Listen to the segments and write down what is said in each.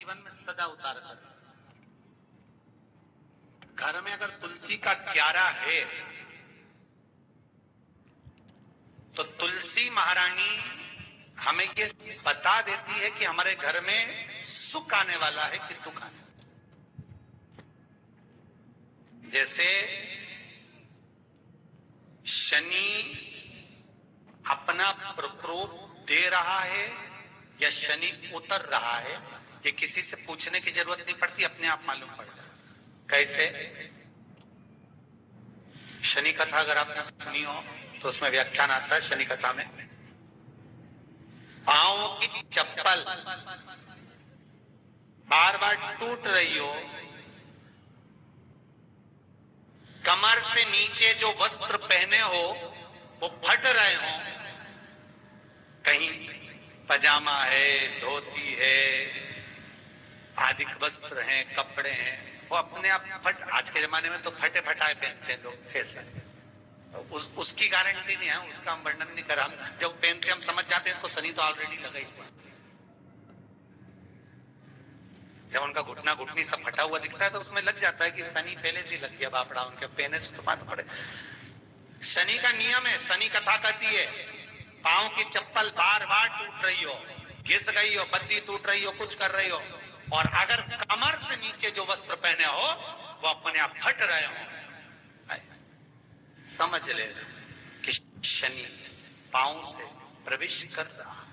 जीवन में सदा उतार कर। घर में अगर तुलसी का क्यारा है तो तुलसी महारानी हमें ये बता देती है कि हमारे घर में सुख आने वाला है कि दुख आने वाला। जैसे शनि अपना प्रकोप दे रहा है या शनि उतर रहा है, ये किसी से पूछने की जरूरत नहीं पड़ती, अपने आप मालूम पड़ जाता। कैसे? शनि कथा अगर आपने सुनी हो तो उसमें व्याख्यान आता है शनि कथा में, पांव की चप्पल बार बार टूट रही हो, कमर से नीचे जो वस्त्र पहने हो वो फट रहे हो, कहीं पजामा है, धोती है, आदि वस्त्र हैं, कपड़े हैं, वो अपने आप फट। आज के जमाने में तो फटे फटाए पहनते हैं लोग, कैसे? उसकी गारंटी नहीं है, उसका हम वर्णन नहीं कर। हम जब पहनते हम समझ जाते हैं इसको शनि तो ऑलरेडी लगा ही हुआ। जब उनका घुटना घुटनी सब फटा हुआ दिखता है तो उसमें लग जाता है कि शनि पहले से लग गया बापड़ा, उनके पहने से तो बात पड़े। शनि का नियम है, शनि कथा कहती है पांव की चप्पल बार बार टूट रही हो, घिस गई हो, बत्ती टूट रही हो, कुछ कर रही हो, और अगर कमर से नीचे जो वस्त्र पहने हो वो अपने आप फट रहे हो, समझ ले कि शनि पांव से प्रवेश कर रहा,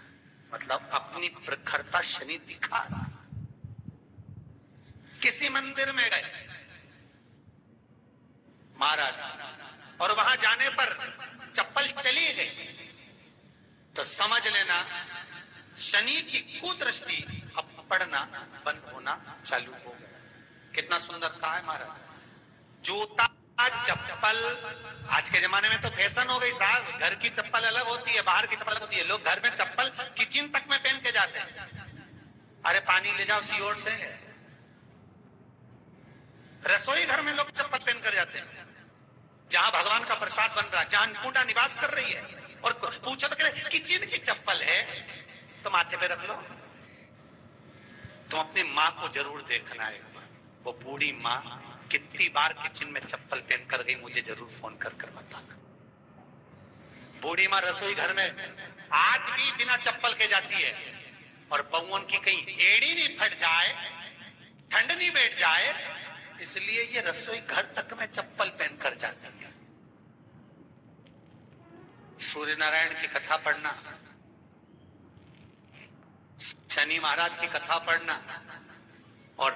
मतलब अपनी प्रखरता शनि दिखा रहा। किसी मंदिर में गए महाराज और वहां जाने पर चप्पल चली गई तो समझ लेना शनि की कुदृष्टि अब पड़ना बंद होना चालू हो गया। कितना सुंदर कहा है महाराज। जूता चप्पल आज के जमाने में तो फैशन हो गई साहब, घर की चप्पल अलग होती है, बाहर की चप्पल अलग होती है। लोग घर में चप्पल किचन तक में पहन के जाते हैं। अरे पानी ले जाओ सीओर से। रसोई घर में लोग चप्पल पहन कर जाते हैं, जहां भगवान का प्रसाद बन रहा है, जहां अन्नपूर्णा निवास कर रही है, और पूछो तो किचन की चप्पल है तो माथे पे रख लो। तो अपनी माँ को जरूर देखना है, वो बूढ़ी माँ कितनी बार किचन में चप्पल पहन कर गई, मुझे जरूर फोन कर कर बताना। बूढ़ी माँ रसोई घर में आज भी बिना चप्पल के जाती है, और बहुओं की कहीं एड़ी नहीं फट जाए, ठंड नहीं बैठ जाए, इसलिए ये रसोई घर तक में चप्पल पहन कर जाती है। सूर्य नारायण की कथा पढ़ना, शनि महाराज की कथा पढ़ना, और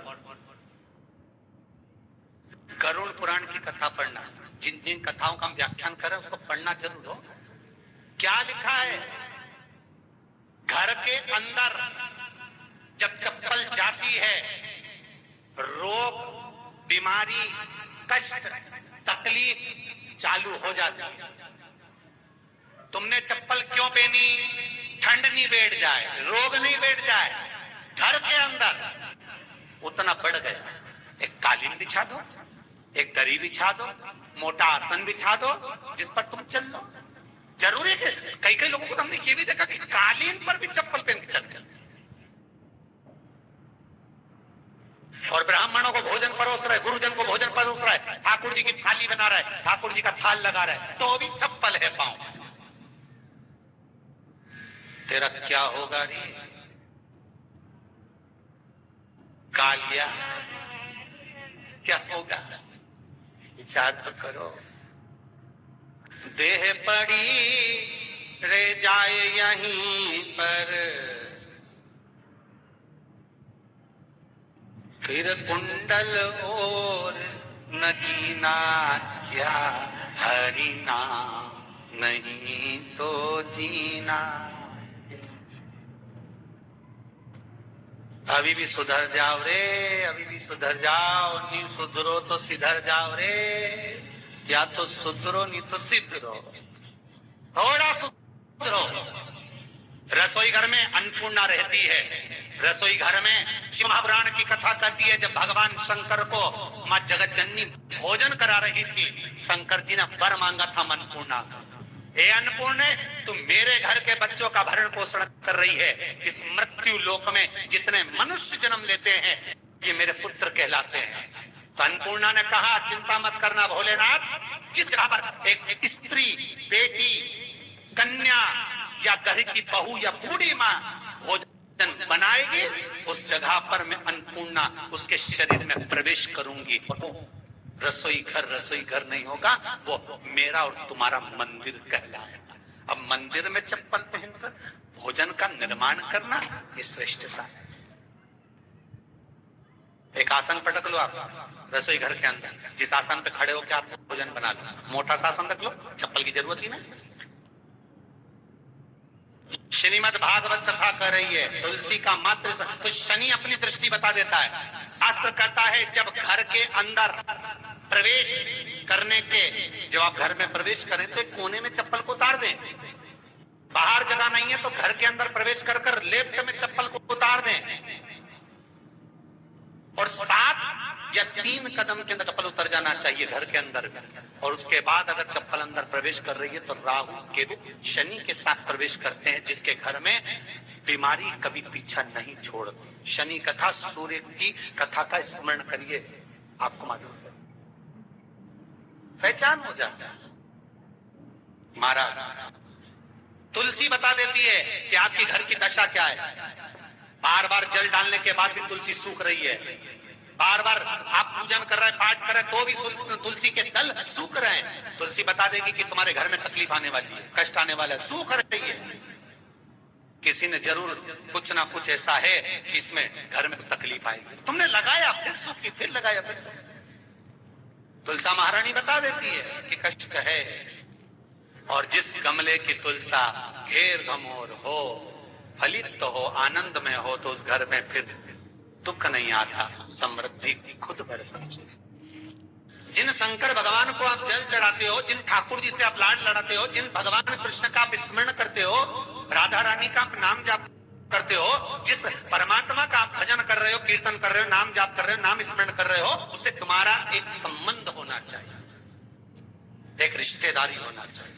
गरुड़ पुराण की कथा पढ़ना। जिन जिन कथाओं का हम व्याख्यान करें उसको पढ़ना जरूर हो। क्या लिखा है? घर के अंदर जब चप्पल जाती है, रोग, बीमारी, कष्ट, तकलीफ चालू हो जाती है। तुमने चप्पल क्यों पहनी? ठंड नहीं बैठ जाए, रोग नहीं बैठ जाए। घर के अंदर उतना बढ़ गया, एक कालीन बिछा दो, एक दरी बिछा दो, मोटा आसन बिछा दो, जिस पर तुम चल लो। जरूरी है कि कई कई लोगों को तो हमने ये भी देखा कि कालीन पर भी चप्पल पहन के चलते, और ब्राह्मणों को भोजन परोस रहा है, गुरुजन को भोजन परोस रहा है, ठाकुर जी की थाली बना रहा है, ठाकुर जी का थाल लगा रहा है, तो भी चप्पल है पांव। तेरा क्या होगा रे कालिया, क्या होगा? विचार तो करो। देह पड़ी रह जाए यहीं पर, फिर कुंडल और नगीना क्या, हरि नाम नहीं तो जीना। अभी भी सुधर जाओ रे, अभी भी सुधर जाओ, नहीं सुधरो तो सिधर जाओ रे, या तो सुधरो नहीं तो सिधरो, थोड़ा सुधरो। रसोई घर में अन्नपूर्णा रहती है, रसोई घर में शिव महापुराण की कथा कहती है जब भगवान शंकर को मां जगत जननी भोजन करा रही थी, शंकर जी ने वर मांगा था अन्नपूर्णा, हे अन्नपूर्णे, तुम मेरे घर के बच्चों का भरण पोषण कर रही है। इस मृत्यु लोक में जितने मनुष्य जन्म लेते हैं ये मेरे पुत्र कहलाते हैं। तो अन्नपूर्णा ने कहा चिंता मत करना भोलेनाथ, जिस जगह पर एक स्त्री, बेटी, कन्या या घर की बहू या बूढ़ी माँ भोजन बनाएगी, उस जगह पर मैं अन्नपूर्णा उसके शरीर में प्रवेश करूंगी। रसोई घर नहीं होगा, वो मेरा और तुम्हारा मंदिर कहलाएगा। अब मंदिर में चप्पल पहनकर भोजन का निर्माण करना ये श्रेष्ठता है। एक आसन पटक लो आप रसोई घर के अंदर, जिस आसन पे खड़े होकर आप भोजन बना लो। मोटा सा आसन रख लो, चप्पल की जरूरत ही नहीं। श्रीमद् भागवत कथा कर रही है तुलसी का मात्र, तो शनि अपनी दृष्टि बता देता है। शास्त्र कहता है जब घर के अंदर प्रवेश करने के, जब आप घर में प्रवेश करें तो एक कोने में चप्पल को उतार दें। बाहर जगह नहीं है तो घर के अंदर प्रवेश कर लेफ्ट में चप्पल को उतार दें, और 7 या 3 कदम के अंदर चप्पल उतर जाना चाहिए घर के अंदर। और उसके बाद अगर चप्पल अंदर प्रवेश कर रही है तो राहु केतु शनि के साथ प्रवेश करते हैं, जिसके घर में बीमारी कभी पीछा नहीं छोड़ती। शनि कथा, सूर्य की कथा का स्मरण करिए, आपको मालूम है, पहचान हो जाता है। महाराज तुलसी बता देती है कि आपकी घर की दशा क्या है। बार बार जल डालने के बाद भी तुलसी सूख रही है, बार बार आप पूजन कर रहे हैं, पाठ कर रहे हैं, तो भी तुलसी के दल सूख रहे हैं। तुलसी बता देगी कि तुम्हारे घर में तकलीफ आने वाली है, कष्ट आने वाला है, सूख रही है। किसी ने जरूर कुछ ना कुछ ऐसा है इसमें घर में तकलीफ आएगी, तुमने लगाया फिर सूखी, फिर लगाया फिर। तुलसा महारानी बता देती है कि कष्ट है, और जिस गमले की तुलसा घेर घमोर हो, फलित तो हो, आनंद में हो, तो उस घर में फिर दुख नहीं आता, समृद्धि खुद बढ़ती। जिन शंकर भगवान को आप जल चढ़ाते हो, जिन ठाकुर जी से आप लाड लड़ाते हो, जिन भगवान कृष्ण का आप स्मरण करते हो, राधा रानी का आप नाम जाप करते हो, जिस परमात्मा का आप भजन कर रहे हो, कीर्तन कर रहे हो, नाम जाप कर रहे हो, नाम स्मरण कर रहे हो, उससे तुम्हारा एक संबंध होना चाहिए, एक रिश्तेदारी होना चाहिए।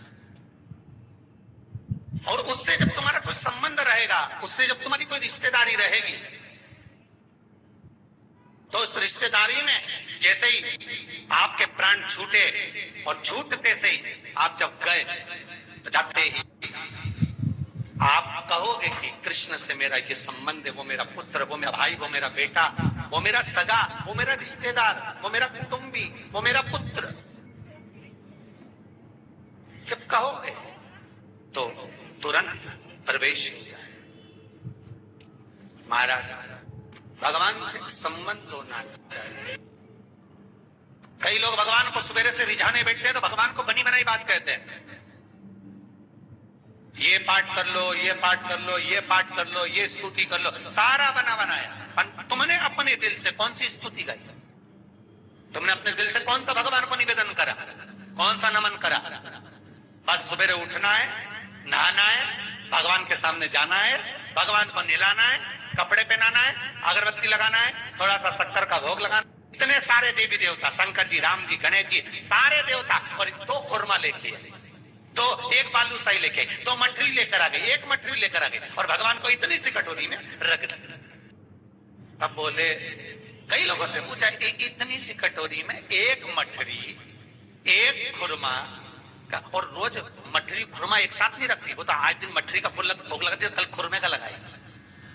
और उससे जब तुम्हारा कोई संबंध रहेगा, उससे जब तुम्हारी कोई रिश्तेदारी रहेगी, तो उस रिश्तेदारी में जैसे ही आपके प्राण छूटे, और छूटते से ही आप जब गए, तो जाते ही आप कहोगे कि कृष्ण से मेरा ये संबंध है, वो मेरा पुत्र, वो मेरा भाई, वो मेरा बेटा, वो मेरा सगा, वो मेरा रिश्तेदार, वो मेरा कुटुंबी, वो मेरा पुत्र। जब कहोगे तो तुरंत प्रवेश हो जाए। महाराज भगवान से संबंध होना चाहिए। कई लोग भगवान को सवेरे से रिझाने बैठते हैं तो भगवान को बनी बनाई बात कहते हैं, ये पाठ कर लो, ये पाठ कर लो, ये पाठ कर लो, ये स्तुति कर लो, सारा बना बनाया। तुमने अपने दिल से कौन सी स्तुति गाई? तुमने अपने दिल से कौन सा भगवान को निवेदन करा, कौन सा नमन करा? बस सवेरे उठना है, नहाना है, भगवान के सामने जाना है, भगवान को नहलाना है, कपड़े पहनाना है, अगरबत्ती लगाना है, थोड़ा सा शक्कर का भोग लगाना। इतने सारे देवी देवता, शंकर जी, राम जी, गणेश जी, सारे देवता, और 2 खुरमा लेके, तो 1 बालूशाही लेके, 2 मठरी लेकर आ गए, 1 मठरी लेकर आ गए, और भगवान को इतनी सी कटोरी में रख दिया। अब बोले, कई लोगों से पूछा, इतनी सी कटोरी में 1 मठरी, 1 खुरमा का, और रोज मठरी खुरमा एक साथ नहीं रखती, वो तो आज दिन मठरी का भोग लगा दिया, कल खुरमे का लगाएगी,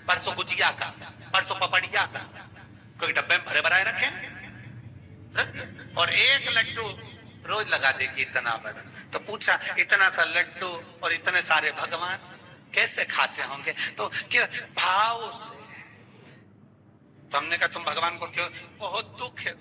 परसों गुजिया का, परसों पपड़िया का, कोई डब्बे में भरे भराए रखे, और 1 लड्डू रोज लगा देगी, इतना बड़ा। तो पूछा, इतना सा लड्डू और इतने सारे भगवान कैसे खाते होंगे? तो क्या भाव से। तो हमने कहा तुम भगवान को क्यों, बहुत दुख है,